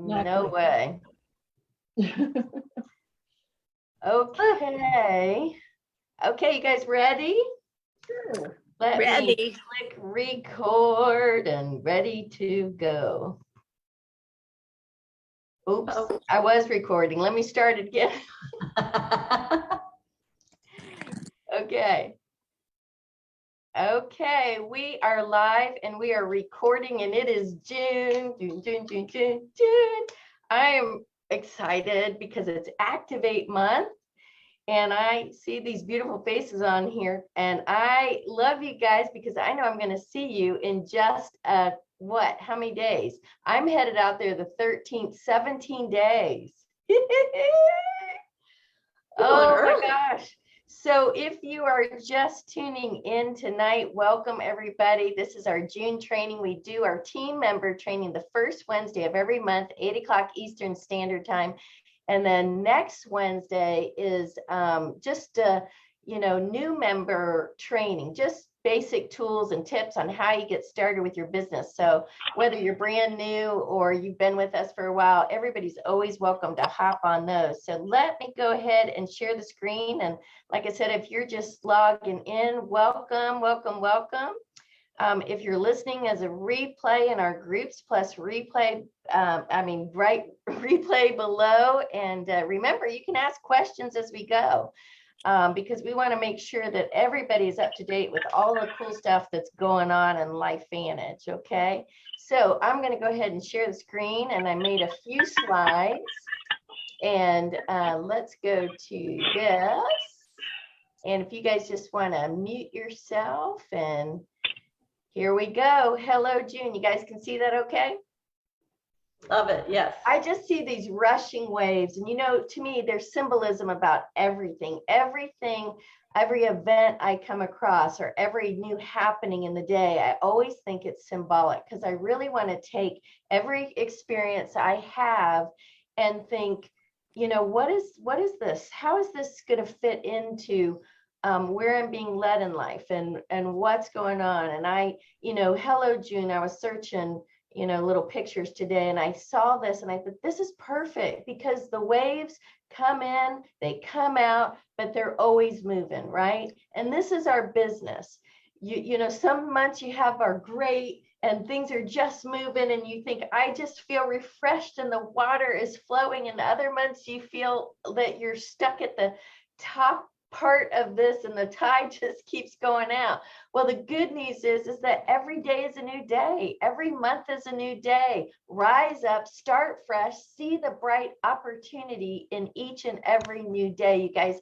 No way. Okay. Okay, you guys ready? Sure. Let me Ready. click record and ready to go. Oops, I was recording. Let me start again. Okay. Okay, we are live and we are recording and it is June. I am excited because it's Activate Month and I see these beautiful faces on here and I love you guys because I know I'm going to see you in just how many days? I'm headed out there the 13th, 17 days. Oh my gosh. So if you are just tuning in tonight, welcome everybody. This is our June training. We do our team member training the first Wednesday of every month, 8 o'clock Eastern Standard Time. And then next Wednesday is just new member training, just basic tools and tips on how you get started with your business. So whether you're brand new or you've been with us for a while, everybody's always welcome to hop on those. So let me go ahead and share the screen. And like I said, if you're just logging in, welcome, welcome, welcome. If you're listening as a replay in our groups plus replay, replay below. And remember, you can ask questions as we go. Because we want to make sure that everybody's up to date with all the cool stuff that's going on in LifeVantage, okay? So I'm going to go ahead and share the screen, and I made a few slides, and let's go to this. And if you guys just want to mute yourself, and here we go. Hello, June. You guys can see that okay? Love it. Yes. I just see these rushing waves. And, to me, there's symbolism about everything, every event I come across or every new happening in the day. I always think it's symbolic because I really want to take every experience I have and think, what is this? How is this going to fit into where I'm being led in life and what's going on? And hello, June, I was searching little pictures today and I saw this and I thought this is perfect because the waves come in, they come out, but they're always moving, right? And this is our business. Some months you are great and things are just moving and you think, I just feel refreshed and the water is flowing, and other months you feel that you're stuck at the top part of this and the tide just keeps going out. Well, the good news is that every day is a new day. Every month is a new day. Rise up, start fresh, see the bright opportunity in each and every new day. You guys,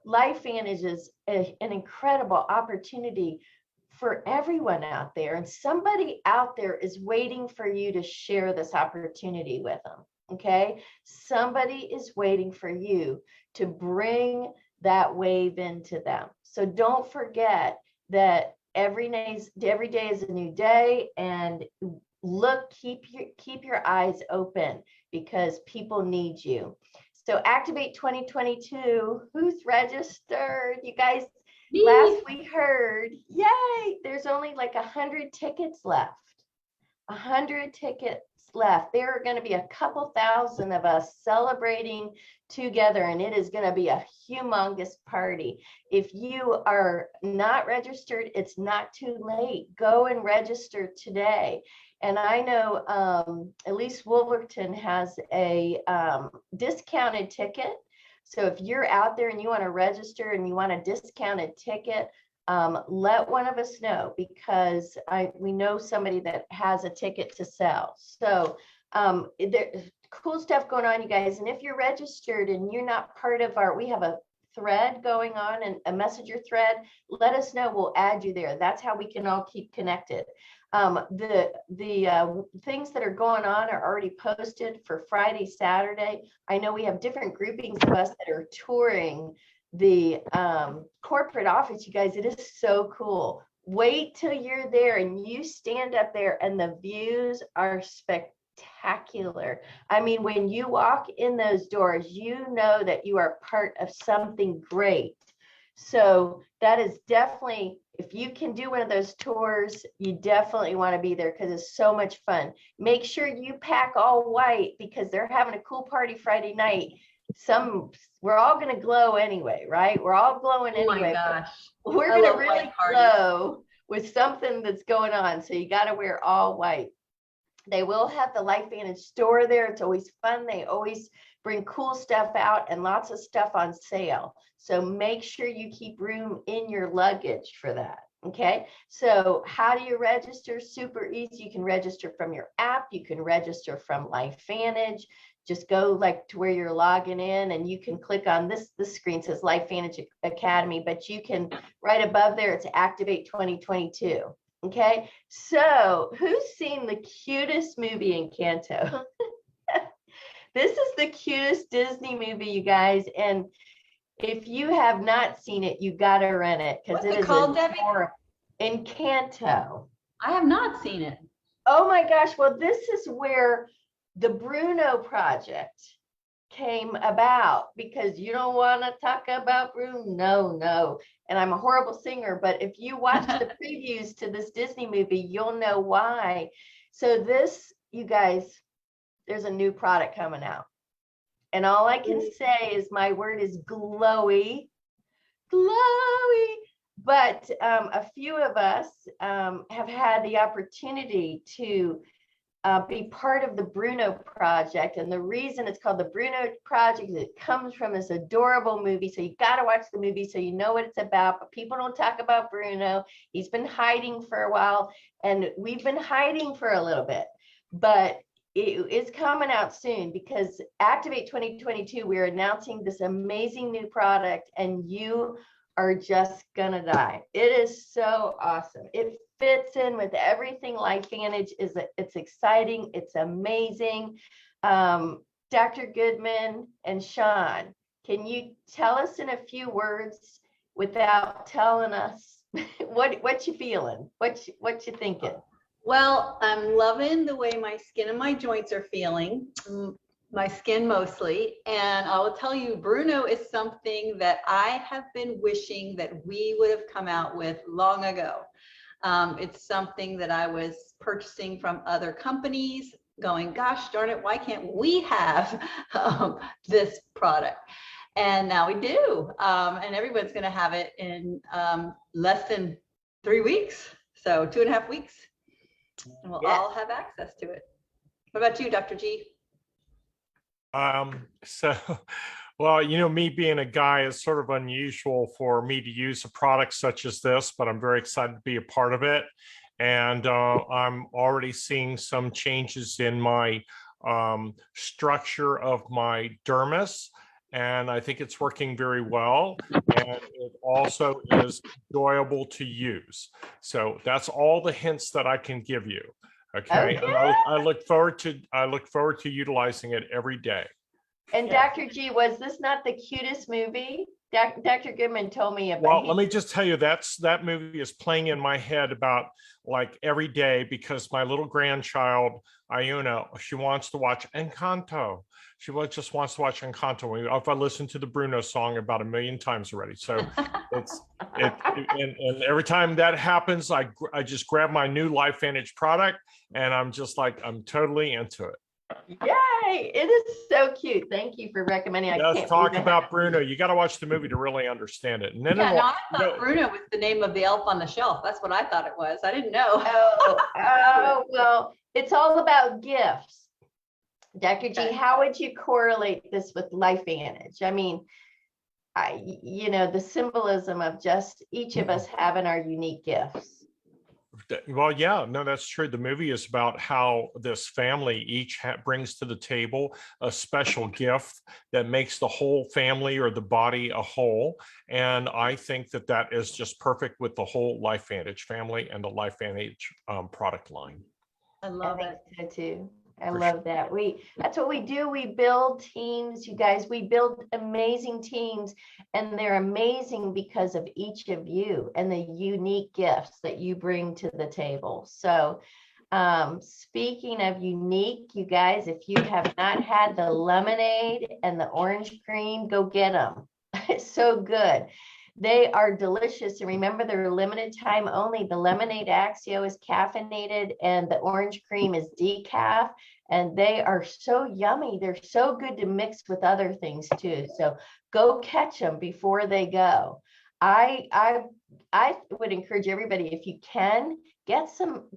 LifeVantage is an incredible opportunity for everyone out there. And somebody out there is waiting for you to share this opportunity with them. Okay? Somebody is waiting for you to bring that wave into them. So don't forget that every day is a new day, and keep your eyes open because people need you. So Activate 2022, who's registered? You guys, last we heard, yay, there's only like 100 tickets left. 100 tickets left. There are going to be a couple thousand of us celebrating together, and it is going to be a humongous party. If you are not registered, it's not too late. Go and register today. And I know Elise Wolverton has a discounted ticket. So if you're out there and you want to register and you want a discounted ticket, let one of us know, because we know somebody that has a ticket to sell. So there's cool stuff going on, you guys. And if you're registered and you're not part of we have a thread going on, and a messenger thread, let us know. We'll add you there. That's how we can all keep connected. The things that are going on are already posted for Friday, Saturday. I know we have different groupings of us that are touring the corporate office. You guys, it is so cool. Wait till you're there and you stand up there and the views are spectacular. I mean, when you walk in those doors, you know that you are part of something great. So that is definitely, if you can do one of those tours, you definitely want to be there because it's so much fun. Make sure you pack all white because they're having a cool party Friday night. We're all going to glow anyway, right? We're all glowing Oh my anyway. gosh. We're I going to love really white parties. glow with something that's going on. So you got to wear all white. They will have the LifeVantage store there. It's always fun. They always bring cool stuff out and lots of stuff on sale. So make sure you keep room in your luggage for that. Okay. So how do you register? Super easy. You can register from your app. You can register from LifeVantage. Just go like to where you're logging in and you can click on this screen says LifeVantage Academy, but you can right above there, it's Activate 2022. Okay, so who's seen the cutest movie Encanto? This is the cutest Disney movie, you guys. And if you have not seen it, you got to rent it because What's it it is called, Debbie? Encanto. I have not seen it. Oh my gosh. Well, this is where the Bruno Project came about because you don't want to talk about Bruno. No. And I'm a horrible singer, but if you watch the previews to this Disney movie, you'll know why. So this, you guys, there's a new product coming out. And all I can say is my word is glowy. But a few of us have had the opportunity to be part of the Bruno Project. And the reason it's called the Bruno Project is it comes from this adorable movie. So you got to watch the movie so you know what it's about. But people don't talk about Bruno. He's been hiding for a while and we've been hiding for a little bit. But it is coming out soon because Activate 2022, we're announcing this amazing new product and you are just gonna die. It is so awesome. It fits in with everything LifeVantage is. It's exciting. It's amazing. Dr. Goodman and Sean, can you tell us in a few words without telling us what you feeling? What you thinking? Well, I'm loving the way my skin and my joints are feeling, my skin mostly. And I will tell you, Bruno is something that I have been wishing that we would have come out with long ago. It's something that I was purchasing from other companies going, gosh darn it, why can't we have this product? And now we do. And everyone's going to have it in less than 3 weeks. So 2.5 weeks. And we'll all have access to it. What about you, Dr. G? So, well, you know, me being a guy, it's sort of unusual for me to use a product such as this, but I'm very excited to be a part of it. And I'm already seeing some changes in my structure of my dermis. And I think it's working very well. And it also is enjoyable to use. So that's all the hints that I can give you. Okay. And I look forward to utilizing it every day. And Dr. G, was this not the cutest movie? Dr. Goodman told me about. Well, let me just tell you, that movie is playing in my head about like every day because my little grandchild, Iuna, she wants to watch Encanto. She just wants to watch Encanto. If I listen to the Bruno song about 1 million times already. So and every time that happens, I just grab my new LifeVantage product and I'm just like, I'm totally into it. Yay! It is so cute. Thank you for recommending. Let's talk about Bruno. You got to watch the movie to really understand it. And then I thought Bruno was the name of the elf on the shelf. That's what I thought it was. I didn't know. Well, it's all about gifts. Dr. G, how would you correlate this with LifeVantage? I mean, the symbolism of just each of us having our unique gifts. Well, yeah, no, that's true. The movie is about how this family each brings to the table a special gift that makes the whole family or the body a whole. And I think that is just perfect with the whole LifeVantage family and the LifeVantage product line. I love it. So too. I love that. That's what we do. We build teams, you guys. We build amazing teams, and they're amazing because of each of you and the unique gifts that you bring to the table. So speaking of unique, you guys, if you have not had the lemonade and the orange cream, go get them. It's so good. They are delicious. And remember, they're limited time only. The lemonade Axio is caffeinated and the orange cream is decaf. And they are so yummy. They're so good to mix with other things too. So go catch them before they go. I would encourage everybody, if you can, get some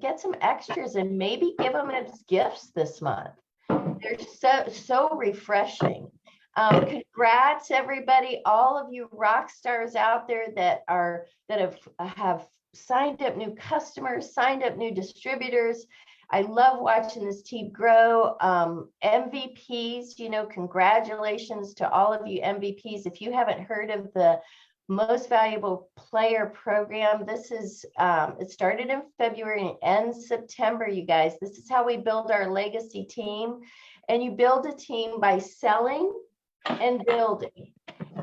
extras and maybe give them as gifts this month. They're so refreshing. Congrats, everybody, all of you rock stars out there that have signed up new customers, signed up new distributors. I love watching this team grow. MVPs, congratulations to all of you MVPs. If you haven't heard of the Most Valuable Player program, this is it started in February and ends September, you guys. This is how we build our legacy team. And you build a team by selling and building.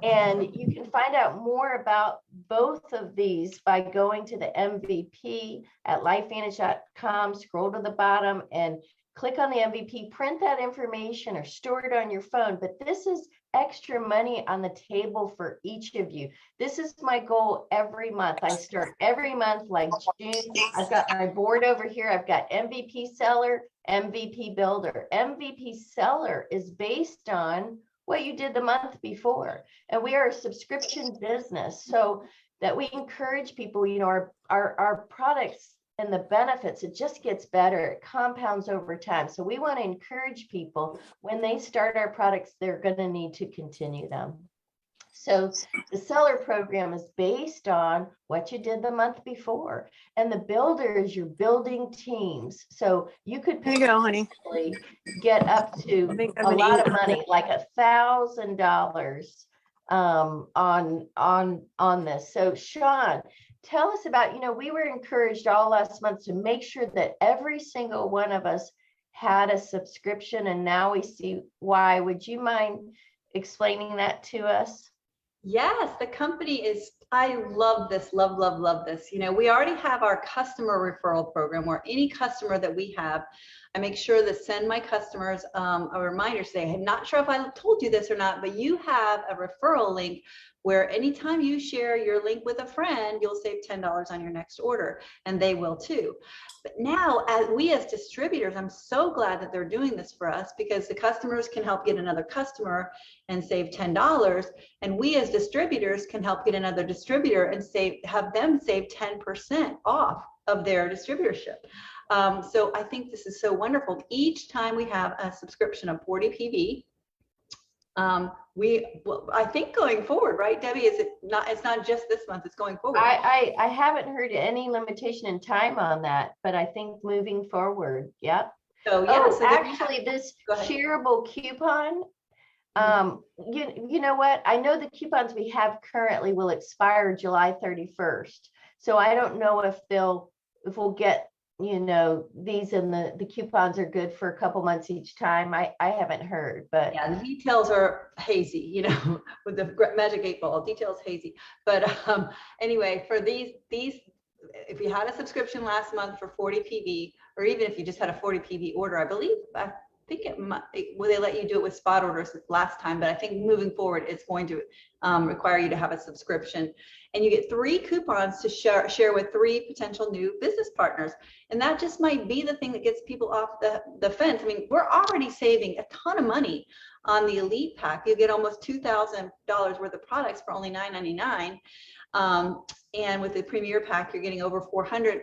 And you can find out more about both of these by going to the MVP at lifevantage.com, scroll to the bottom and click on the MVP, print that information or store it on your phone. But this is extra money on the table for each of you. This is my goal every month. I start every month like June. I've got my board over here. I've got MVP seller, MVP builder. MVP seller is based on what you did the month before. And we are a subscription business, so that we encourage people, our products and the benefits, it just gets better. It compounds over time. So we want to encourage people when they start our products, they're going to need to continue them. So the seller program is based on what you did the month before. And the builder is your building teams. So you could honey. get up to a lot of money, like $1,000 on this. So Sean, tell us about, we were encouraged all last month to make sure that every single one of us had a subscription, and now we see why. Would you mind explaining that to us? Yes, the company is, I love this, love this. We already have our customer referral program where any customer that we have, I make sure to send my customers a reminder saying, I'm not sure if I told you this or not, but you have a referral link where anytime you share your link with a friend, you'll save $10 on your next order, and they will too. But now, as distributors, I'm so glad that they're doing this for us, because the customers can help get another customer and save $10, and we as distributors can help get another distributor and have them save 10% off of their distributorship. So I think this is so wonderful. Each time we have a subscription of 40 PV, I think going forward, right, Debbie, it's not just this month, it's going forward. I haven't heard any limitation in time on that, but I think moving forward, yep. So yeah, so actually this shareable coupon, you know what, I know the coupons we have currently will expire July 31st. So I don't know if we'll get, these, and the coupons are good for a couple months each time. I haven't heard, but yeah, the details are hazy, with the magic 8-ball, details hazy. But anyway, for these, if you had a subscription last month for 40 PV, or even if you just had a 40 PV order, I think they let you do it with spot orders last time, but I think moving forward, it's going to require you to have a subscription. And you get 3 coupons to share with 3 potential new business partners. And that just might be the thing that gets people off the fence. I mean, we're already saving a ton of money on the Elite Pack. You get almost $2,000 worth of products for only $9.99. And with the Premier Pack, you're getting over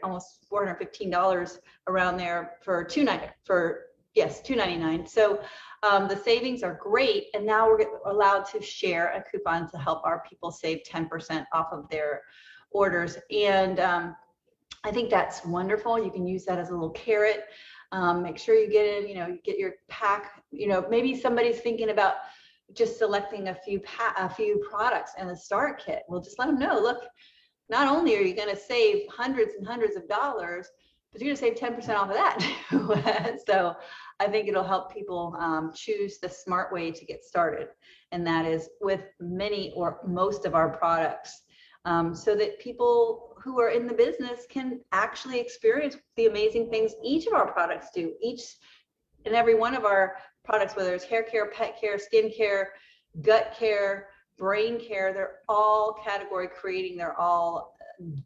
almost $415 around there for $2.99. So the savings are great, and now we're allowed to share a coupon to help our people save 10% off of their orders. And I think that's wonderful. You can use that as a little carrot. Make sure you get in, you get your pack. Maybe somebody's thinking about just selecting a few products and the start kit. Well, just let them know, look, not only are you going to save hundreds and hundreds of dollars, but you're going to save 10% off of that too. So I think it'll help people choose the smart way to get started. And that is with many or most of our products, so that people who are in the business can actually experience the amazing things each of our products do. Each and every one of our products, whether it's hair care, pet care, skin care, gut care, brain care. They're all category creating. They're all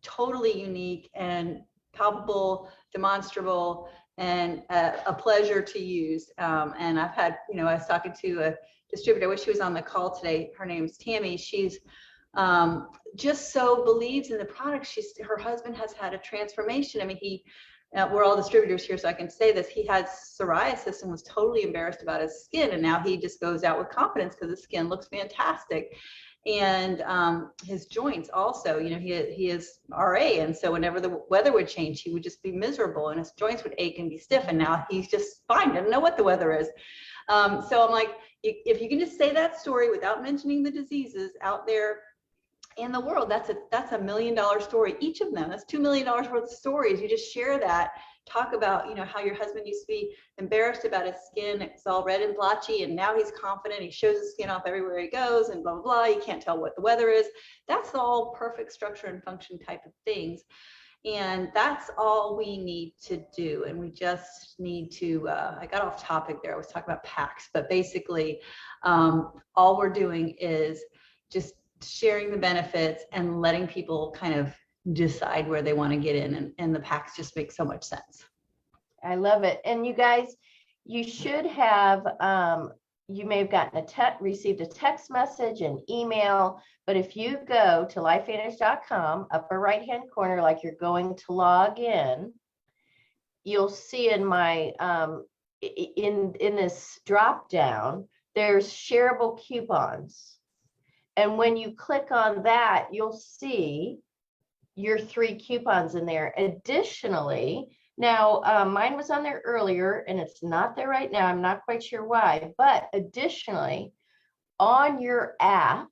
totally unique and palpable, demonstrable, and a pleasure to use. And I've had, I was talking to a distributor, I wish she was on the call today. Her name's Tammy. She's just so believes in the product. Her husband has had a transformation. I mean, we're all distributors here, so I can say this. He has psoriasis and was totally embarrassed about his skin, and now he just goes out with confidence because his skin looks fantastic. And his joints also, he is RA, and so whenever the weather would change, he would just be miserable, and his joints would ache and be stiff. And now he's just fine, doesn't know what the weather is. So I'm like, if you can just say that story without mentioning the diseases out there in the world, that's a $1 million story. Each of them, that's $2 million worth of stories. You just share that, talk about, how your husband used to be embarrassed about his skin. It's all red and blotchy, and now he's confident. He shows his skin off everywhere he goes, and blah, blah, blah. You can't tell what the weather is. That's all perfect structure and function type of things. And that's all we need to do. And we just need to, I got off topic there. I was talking about packs, but basically all we're doing is just sharing the benefits and letting people kind of decide where they want to get in. And the packs just make so much sense. I love it. And you guys, you should have, you may have gotten received a text message, an email, but if you go to lifevantage.com, upper right-hand corner, like you're going to log in, you'll see in my, in this drop down, there's shareable coupons. And when you click on that, you'll see your 3 coupons in there. Additionally, now mine was on there earlier and it's not there right now. I'm not quite sure why, but additionally, on your app,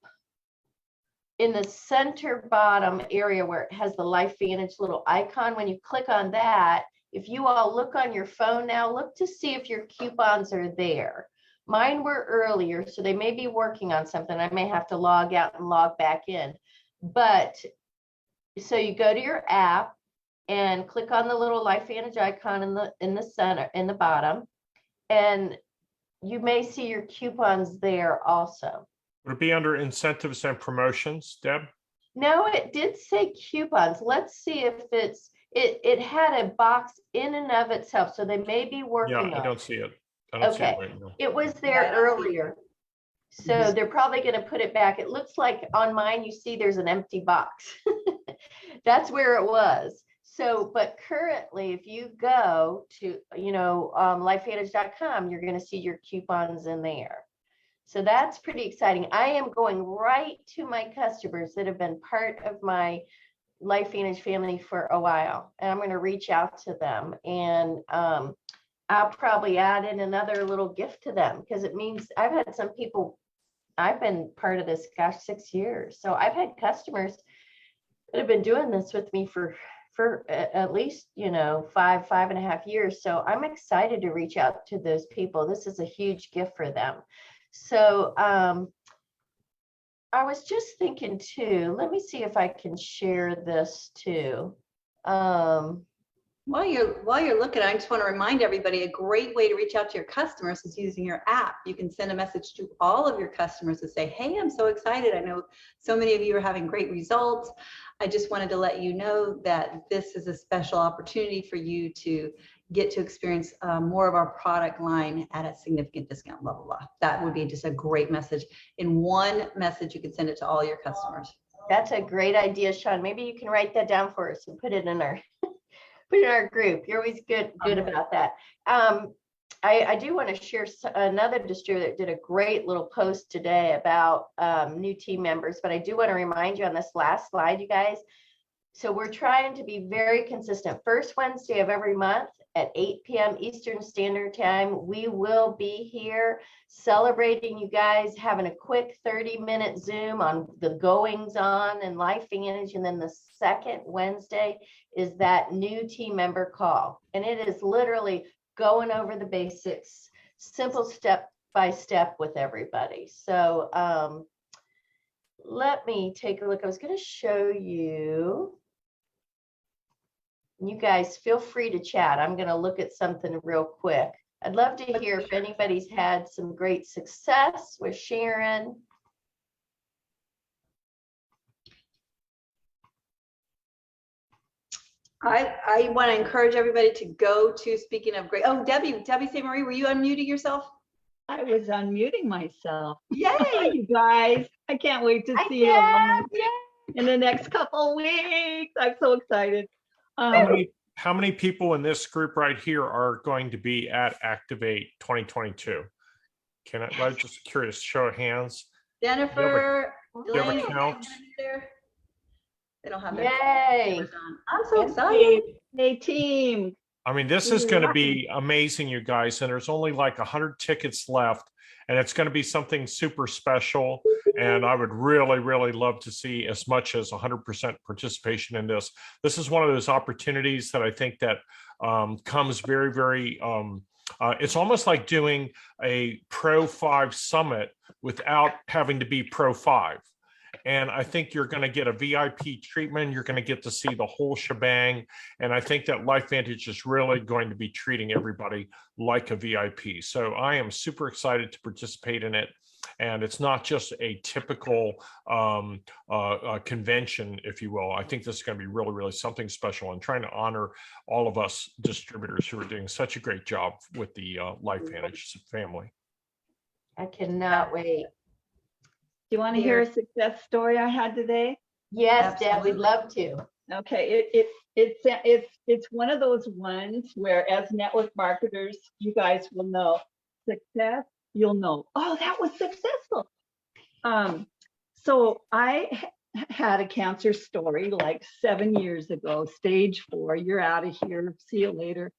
in the center bottom area where it has the LifeVantage little icon, when you click on that, if you all look on your phone now, look to see if your coupons are there. Mine were earlier, so they may be working on something. I may have to log out and log back in. But so you go to your app and click on the little LifeVantage icon in the center, in the bottom, and you may see your coupons there also. Would it be under incentives and promotions, Deb? No, it did say coupons. Let's see if it had a box in and of itself, so they may be working on it. Yeah, I don't see it. I don't see it right now. It was there earlier. So they're probably going to put it back. It looks like on mine, you see there's an empty box. That's where it was. So, but currently, if you go to, lifevantage.com, you're going to see your coupons in there. So that's pretty exciting. I am going right to my customers that have been part of my LifeVantage family for a while. And I'm going to reach out to them, and I'll probably add in another little gift to them, because it means I've had some people, I've been part of this, 6 years. So I've had customers that have been doing this with me for at least, 5.5 years. So I'm excited to reach out to those people. This is a huge gift for them. So I was just thinking too, let me see if I can share this too. While you're looking, I just want to remind everybody, a great way to reach out to your customers is using your app. You can send a message to all of your customers and say, hey, I'm so excited. I know so many of you are having great results. I just wanted to let you know that this is a special opportunity for you to get to experience more of our product line at a significant discount, blah, blah, blah. That would be just a great message. In one message, you can send it to all your customers. That's a great idea, Sean. Maybe you can write that down for us and put it in our group. You're always good about that. I do want to share another distributor that did a great little post today about new team members, but I do want to remind you on this last slide, you guys. So we're trying to be very consistent. First Wednesday of every month at 8 p.m. Eastern Standard Time, we will be here celebrating you guys, having a quick 30-minute Zoom on the goings on and LifeVantage. And then the second Wednesday is that new team member call. And it is literally going over the basics, simple step by step with everybody. So let me take a look. I was going to show you. You guys feel free to chat. I'm going to look at something real quick. I'd love to hear if anybody's had some great success with Sharon. I want to encourage everybody to go to, speaking of great, oh, Debbie St. Marie, were you unmuting yourself? I was unmuting myself. Yay! You guys, I can't wait to see you all in the next couple weeks. I'm so excited. How many people in this group right here are going to be at Activate 2022? I'm just curious, show of hands. Jennifer, you have a Elaine, count? there. They don't have their Yay. cameras on. I'm so excited. Hey, team. I mean, this is going to be amazing, you guys. And there's only like 100 tickets left. And it's going to be something super special. And I would really, really love to see as much as 100% participation in this. This is one of those opportunities that I think that comes very, very, it's almost like doing a Pro 5 summit without having to be Pro 5. And I think you're going to get a VIP treatment. You're going to get to see the whole shebang. And I think that LifeVantage is really going to be treating everybody like a VIP. So I am super excited to participate in it. And it's not just a typical convention, if you will. I think this is going to be really, really something special, and trying to honor all of us distributors who are doing such a great job with the LifeVantage family. I cannot wait. Do you want to hear a success story I had today? Yes, Deb, we'd love to. Okay, it's one of those ones where, as network marketers, you guys will know success. You'll know, oh, that was successful. So I had a cancer story like 7 years ago, stage 4. You're out of here. See you later.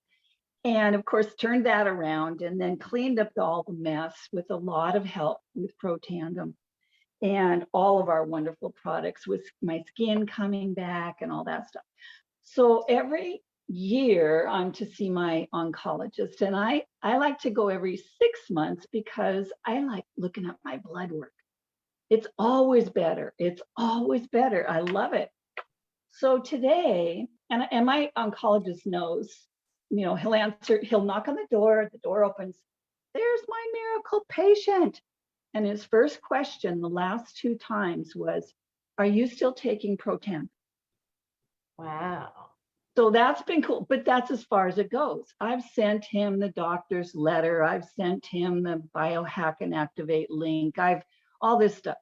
And of course, turned that around and then cleaned up all the mess with a lot of help with Protandim and all of our wonderful products, with my skin coming back and all that stuff. So every year I'm to see my oncologist, and I like to go every 6 months because I like looking at my blood work. It's always better. It's always better. I love it. So today, and my oncologist knows, you know, he'll knock on the door opens. There's my miracle patient. And his first question the last 2 times was, are you still taking Protandim? Wow. So that's been cool, but that's as far as it goes. I've sent him the doctor's letter. I've sent him the Biohack and Activate link. All this stuff.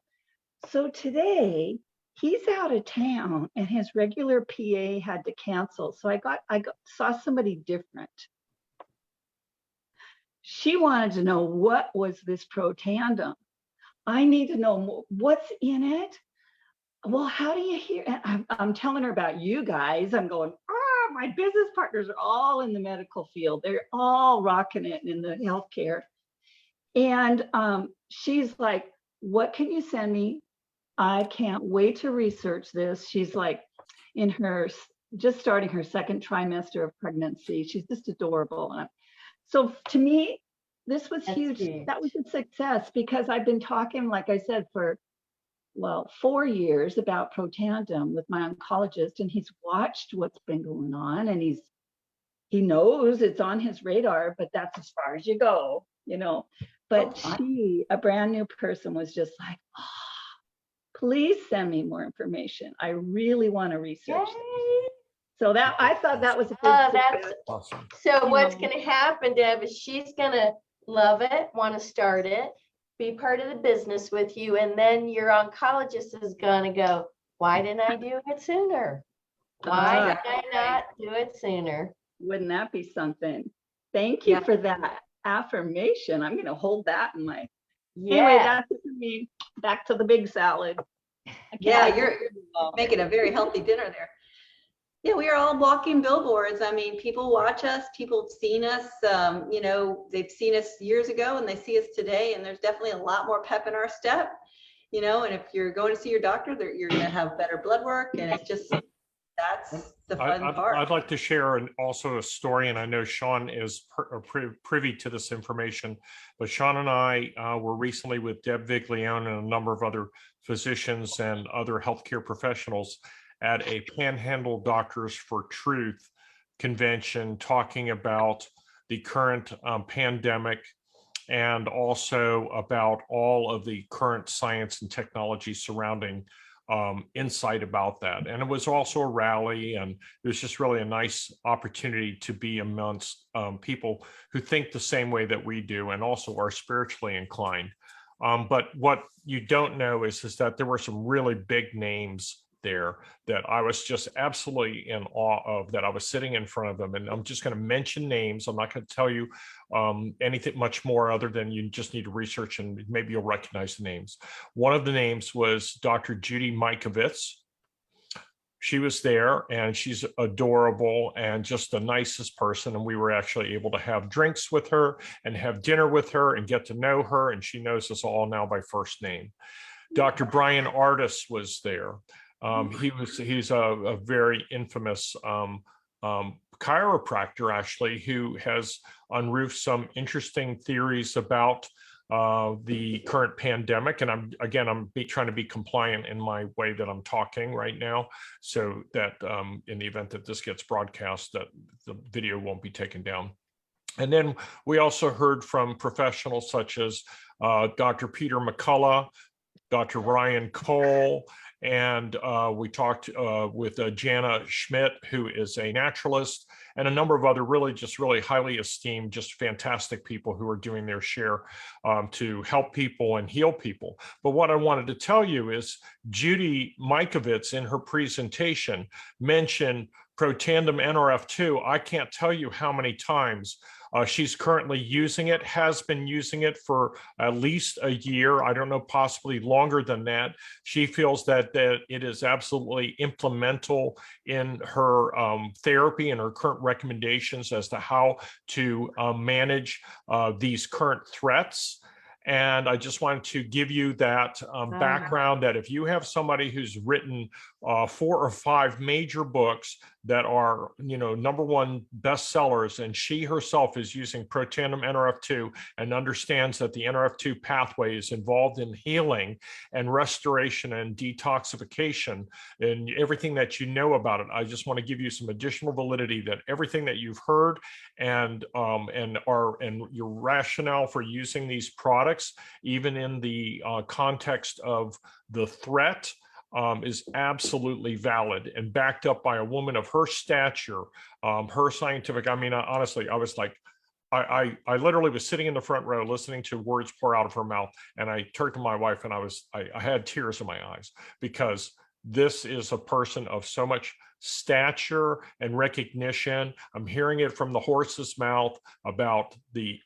So today he's out of town and his regular PA had to cancel. So I saw somebody different. She wanted to know, what was this Protandim? I need to know what's in it. Well, how do you hear? I'm telling her about you guys. I'm going, my business partners are all in the medical field. They're all rocking it in the healthcare. And she's like, what can you send me? I can't wait to research this. She's like just starting her 2nd trimester of pregnancy. She's just adorable. So to me, this was huge. That was a success, because I've been talking, like I said, for 4 years about Protandim with my oncologist, and he's watched what's been going on, and he knows it's on his radar, but that's as far as you go, you know. But she, a brand new person, was just like, please send me more information. I really want to research this. So that, I thought that was a big that's awesome. So what's going to happen, Deb, is she's going to love it, want to start it, be part of the business with you, and then your oncologist is going to go, why didn't I do it sooner? Why did I not do it sooner? Wouldn't that be something? Thank you for that affirmation. I'm going to hold that in my. Anyway, that's it for me. Back to the big salad. Yeah, you're making a very healthy dinner there. Yeah, we are all walking billboards. I mean, people watch us, people have seen us, you know, they've seen us years ago and they see us today, and there's definitely a lot more pep in our step, you know, and if you're going to see your doctor, you're going to have better blood work, and it's just, that's the fun part. I'd like to share also a story, and I know Sean is privy to this information, but Sean and I were recently with Deb Viglione and a number of other physicians and other healthcare professionals at a Panhandle Doctors for Truth convention, talking about the current pandemic, and also about all of the current science and technology surrounding insight about that. And it was also a rally, and it was just really a nice opportunity to be amongst people who think the same way that we do and also are spiritually inclined. But what you don't know is that there were some really big names there that I was just absolutely in awe of, that I was sitting in front of them. And I'm just going to mention names. I'm not going to tell you anything much more other than you just need to research and maybe you'll recognize the names. One of the names was Dr. Judy Mikovits. She was there and she's adorable and just the nicest person. And we were actually able to have drinks with her and have dinner with her and get to know her. And she knows us all now by first name. Dr. Brian Artis was there. He's a very infamous chiropractor, actually, who has unroofed some interesting theories about the current pandemic. And I'm trying to be compliant in my way that I'm talking right now, so that in the event that this gets broadcast, that the video won't be taken down. And then we also heard from professionals such as Dr. Peter McCullough, Dr. Ryan Cole, and we talked with Jana Schmidt, who is a naturalist, and a number of other really highly esteemed, just fantastic people who are doing their share to help people and heal people. But what I wanted to tell you is Judy Mikovits in her presentation mentioned Protandim NRF2. I can't tell you how many times she's currently using it, has been using it for at least a year. I don't know, possibly longer than that. She feels that it is absolutely implemental in her therapy and her current recommendations as to how to manage these current threats. And I just wanted to give you that background, that if you have somebody who's written 4 or 5 major books that are, #1 bestsellers, and she herself is using Protandim NRF2 and understands that the NRF2 pathway is involved in healing and restoration and detoxification and everything that you know about it. I just want to give you some additional validity that everything that you've heard and your rationale for using these products, even in the context of the threat, is absolutely valid and backed up by a woman of her stature, her scientific. I mean, honestly, I was like, I literally was sitting in the front row listening to words pour out of her mouth, and I turned to my wife and I had tears in my eyes, because this is a person of so much stature and recognition. I'm hearing it from the horse's mouth about the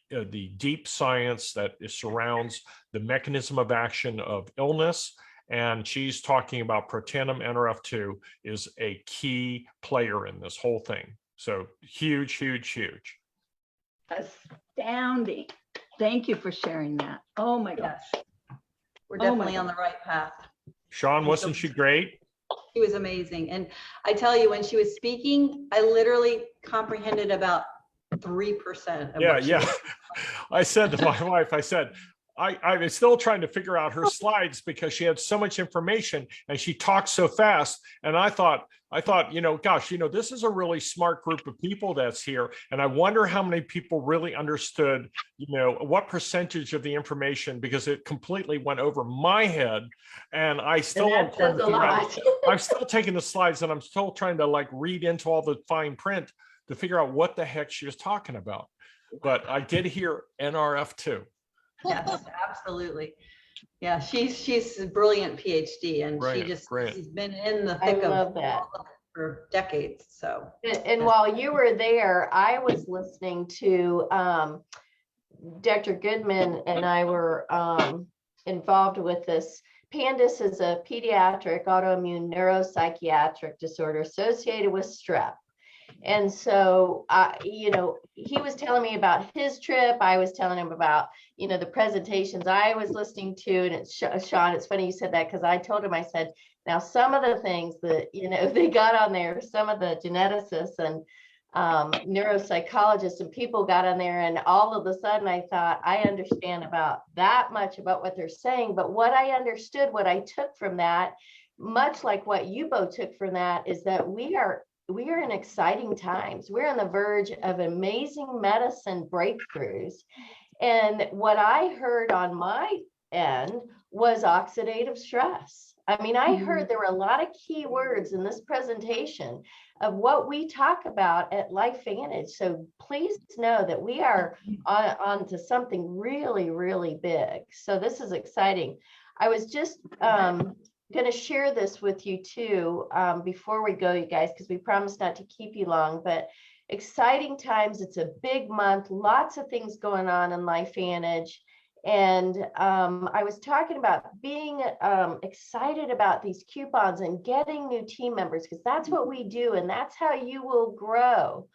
deep science that surrounds the mechanism of action of illness. And she's talking about Protandim NRF2 is a key player in this whole thing. So huge, huge, huge. Astounding. Thank you for sharing that. Oh my gosh. We're definitely on the right path. Sean, wasn't she great? She was amazing. And I tell you, when she was speaking, I literally comprehended about 3% of what she was. I said to my wife, I said, I was still trying to figure out her slides because she had so much information and she talked so fast. And I thought, gosh, this is a really smart group of people that's here. And I wonder how many people really understood, what percentage of the information, because it completely went over my head. And I still am trying to figure out, I'm still taking the slides and I'm still trying to read into all the fine print to figure out what the heck she was talking about. But I did hear NRF2. Yes, absolutely. Yeah, she's a brilliant PhD, and she's been in the thick of that for decades. So, and while you were there, I was listening to Dr. Goodman, and I were involved with this. PANDAS is a pediatric autoimmune neuropsychiatric disorder associated with strep. And so, he was telling me about his trip. I was telling him about, the presentations I was listening to. And it's Sean, it's funny you said that, because I told him, I said, now some of the things that, they got on there, some of the geneticists and neuropsychologists and people got on there, and all of a sudden I thought, I understand about that much about what they're saying. But what I understood, what I took from that, much like what you both took from that, is that we are in exciting times. We're on the verge of amazing medicine breakthroughs. And what I heard on my end was oxidative stress. I mean, I heard there were a lot of key words in this presentation of what we talk about at LifeVantage. So please know that we are on to something really, really big. So this is exciting. I was just going to share this with you too before we go, you guys, because we promised not to keep you long, but exciting times. It's a big month, lots of things going on in LifeVantage. And I was talking about being excited about these coupons and getting new team members, because that's what we do. And that's how you will grow,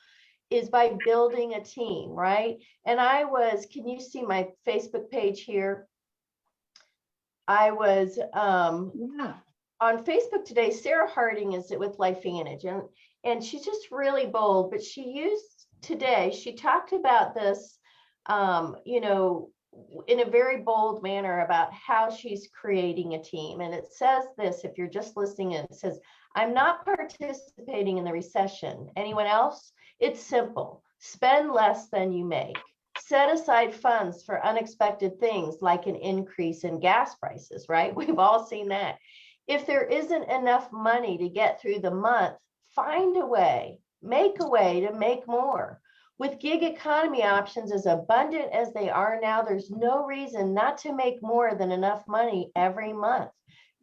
is by building a team, right? And I was, can you see my Facebook page here? I was on Facebook today. Sarah Harding is with LifeVantage, and she's just really bold, but she talked about this, you know, in a very bold manner about how she's creating a team. And it says this, if you're just listening, it says, I'm not participating in the recession. Anyone else? It's simple. Spend less than you make. Set aside funds for unexpected things like an increase in gas prices, right? We've all seen that. If there isn't enough money to get through the month, find a way, make a way to make more. With gig economy options as abundant as they are now, there's no reason not to make more than enough money every month.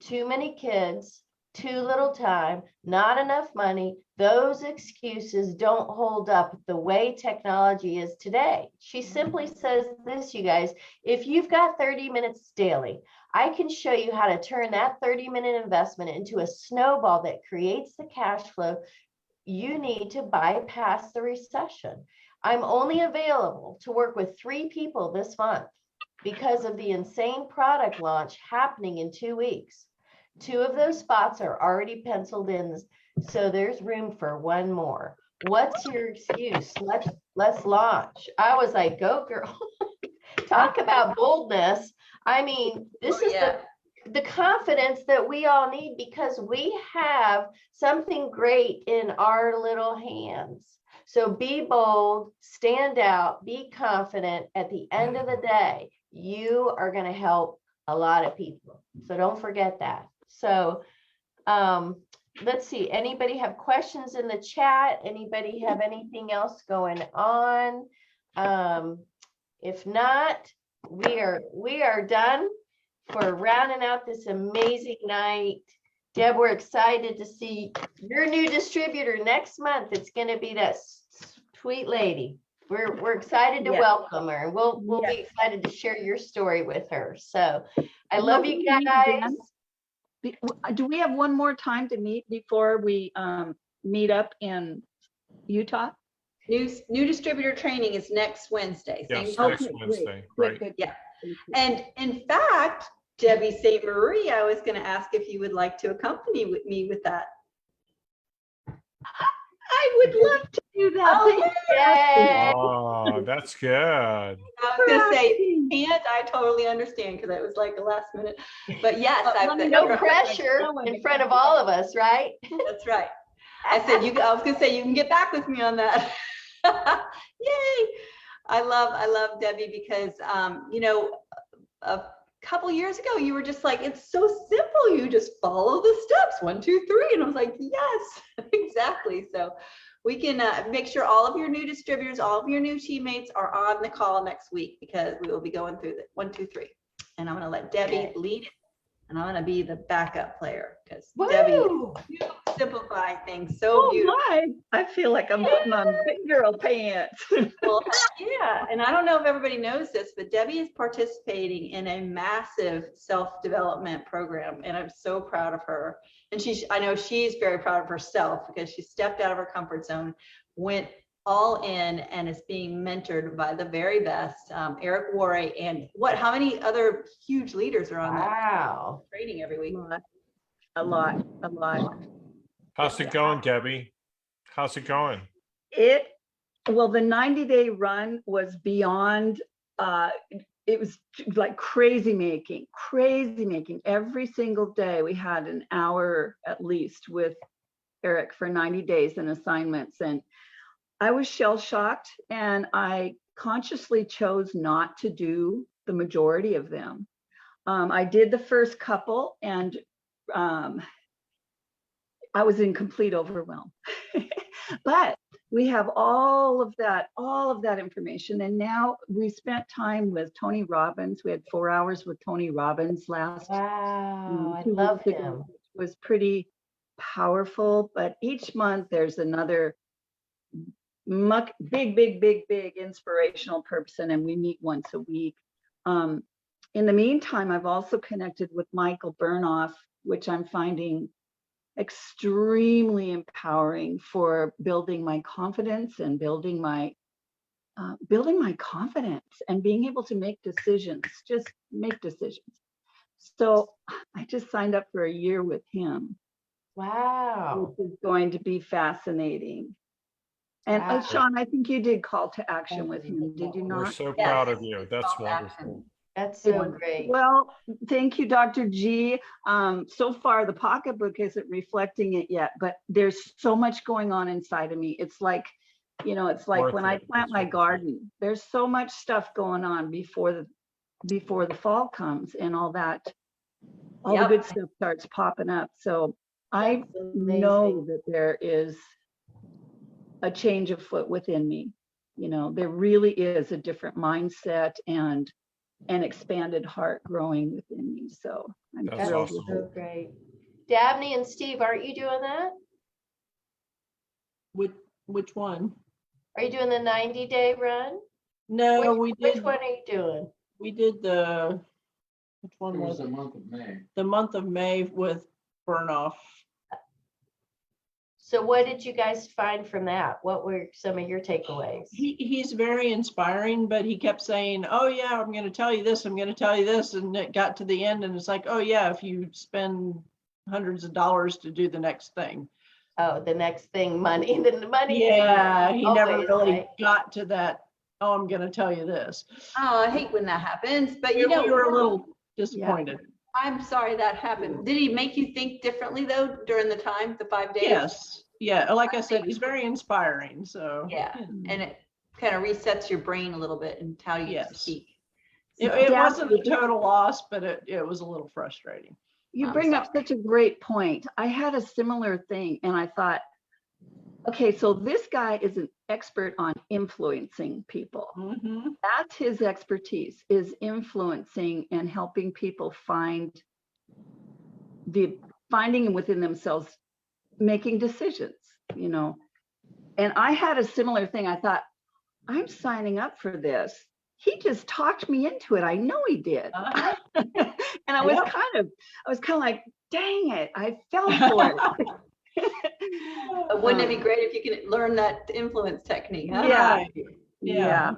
Too many kids, too little time, not enough money. Those excuses don't hold up the way technology is today. She simply says this, you guys, if you've got 30 minutes daily, I can show you how to turn that 30-minute investment into a snowball that creates the cash flow you need to bypass the recession. I'm only available to work with 3 people this month because of the insane product launch happening in 2 weeks. 2 of those spots are already penciled in, so there's room for 1 more. What's your excuse? Let's launch. I was like, go girl. Talk about boldness. I mean, this is the confidence that we all need, because we have something great in our little hands. So be bold, stand out, be confident. At the end of the day, you are going to help a lot of people. So don't forget that. So let's see, anybody have questions in the chat? Anybody have anything else going on? If not, we are done for rounding out this amazing night. Deb, we're excited to see your new distributor next month. It's going to be that sweet lady. We're excited to welcome her, and we'll be excited to share your story with her. So I love you guys. Do we have one more time to meet before we meet up in Utah? New distributor training is next Wednesday. Yes, next Wednesday. Right. Good. Yeah. And in fact, Debbie St. Marie, I was going to ask if you would like to accompany me with that. I would love to do that. Oh, that's good. I was going to say, can't, I totally understand, because it was like a last minute. But yes, no pressure in front of all of us, right? That's right. I said, I was going to say, you can get back with me on that. Yay. I love Debbie, because, you know, a couple years ago, you were just like, it's so simple. You just follow the steps, 1, 2, 3. And I was like, yes, exactly. So we can make sure all of your new distributors, all of your new teammates are on the call next week, because we will be going through the 1, 2, 3. And I'm going to let Debbie lead it. And I'm going to be the backup player, because Debbie, you simplify things so beautifully. I feel like I'm putting on big girl pants. Well, yeah. And I don't know if everybody knows this, but Debbie is participating in a massive self-development program. And I'm so proud of her. And I know she's very proud of herself, because she stepped out of her comfort zone, went all in, and is being mentored by the very best, Eric Warray, and how many other huge leaders are on that training every week? A lot. How's it going, Debbie? How's it going? Well, the 90-day run was beyond, it was like crazy making. Every single day we had an hour at least with Eric for 90 days in assignments. And I was shell-shocked, and I consciously chose not to do the majority of them. I did the first couple, and I was in complete overwhelm. But we have all of that information. And now we spent time with Tony Robbins. We had 4 hours with Tony Robbins last Wow, I 2 love weeks ago, him. which was pretty powerful. But each month there's another big inspirational person, and we meet once a week. In the meantime, I've also connected with Michael Burnoff, which I'm finding extremely empowering for building my confidence and building my confidence and being able to make decisions, just make decisions. So I just signed up for a year with him, Wow. which is going to be fascinating. And Wow. Sean, I think you did call to action with him, did you We're not? so Yes. proud of you. That's Call to action. wonderful. That's so great. Well, thank you, Dr. G. So far, the pocketbook isn't reflecting it yet, but there's so much going on inside of me. It's like, it's like Worth when I it. plant It's my worth it. garden, there's so much stuff going on before the fall comes and all that, all Yep. the good stuff starts popping up. So I That's know amazing. that there is a change afoot within me. There really is a different mindset and an expanded heart growing within me. So I'm That's That's thrilled awesome. with it. so great. Dabney and Steve, aren't you doing that? Which one? Are you doing the 90-day run? No, Which one are you doing? we did which one It was was the it? month of May. The month of May with Burnoff. So what did you guys find from that? What were some of your takeaways? He's very inspiring, but he kept saying, oh yeah, I'm going to tell you this, I'm going to tell you this. And it got to the end and it's like, oh yeah, if you spend hundreds of dollars to do the next thing. Oh, the next thing, money. The money. Yeah, he never always, really right? got to that, oh, I'm going to tell you this. Oh, I hate when that happens, but We were a little disappointed. I'm sorry that happened. Did he make you think differently though during the time, the 5 days? Yes. Yeah. Like I said, he's very inspiring. So Yeah, and it kind of resets your brain a little bit and how you Yes. speak. it wasn't a total loss, but it was a little frustrating. You I'm bring up sorry. such a great point. I had a similar thing and I thought, okay, so this guy is an expert on influencing people. Mm-hmm. That's his expertise, is influencing and helping people finding within themselves, making decisions, And I had a similar thing. I thought, I'm signing up for this. He just talked me into it. I know he did. Uh-huh. And I was kind of like, dang it, I fell for it. Wouldn't it be great if you could learn that influence technique? Huh? Yeah. Right. Yeah.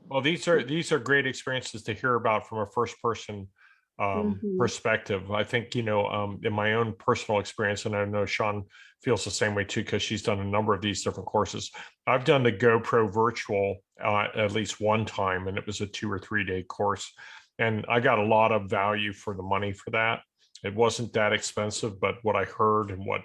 Well, these are great experiences to hear about from a first person Mhm. perspective. I think, in my own personal experience, and I know Sean feels the same way too, because she's done a number of these different courses. I've done the GoPro virtual at least one time, and it was a 2 or 3 day course. And I got a lot of value for the money for that. It wasn't that expensive, but what I heard and what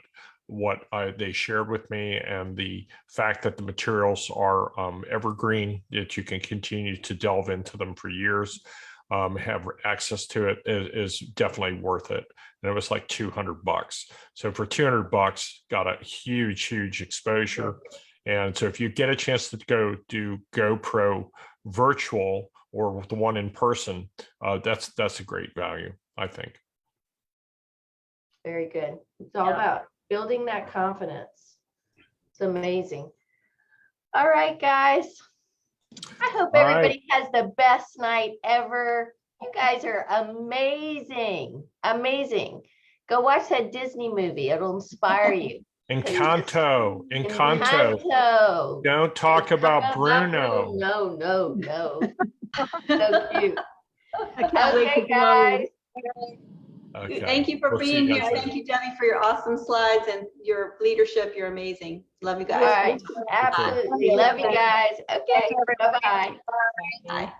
they shared with me, and the fact that the materials are evergreen, that you can continue to delve into them for years, have access to it, is definitely worth it. And it was like $200. So for $200, got a huge exposure. And so if you get a chance to go do GoPro virtual or the one in person, that's a great value, I think. Very good. It's all Yeah. about building that confidence. It's amazing. All right, guys. I hope All right. everybody has the best night ever. You guys are amazing. Amazing. Go watch that Disney movie. It'll inspire you. Encanto. Encanto. Don't talk about Bruno. No. So cute. I can't wait Okay, to guys. Okay. Thank you for We'll see being you here. guys later. Thank you, Debbie, for your awesome slides and your leadership. You're amazing. Love you All guys. right. Absolutely. Love you guys. Okay. Bye-bye. Bye.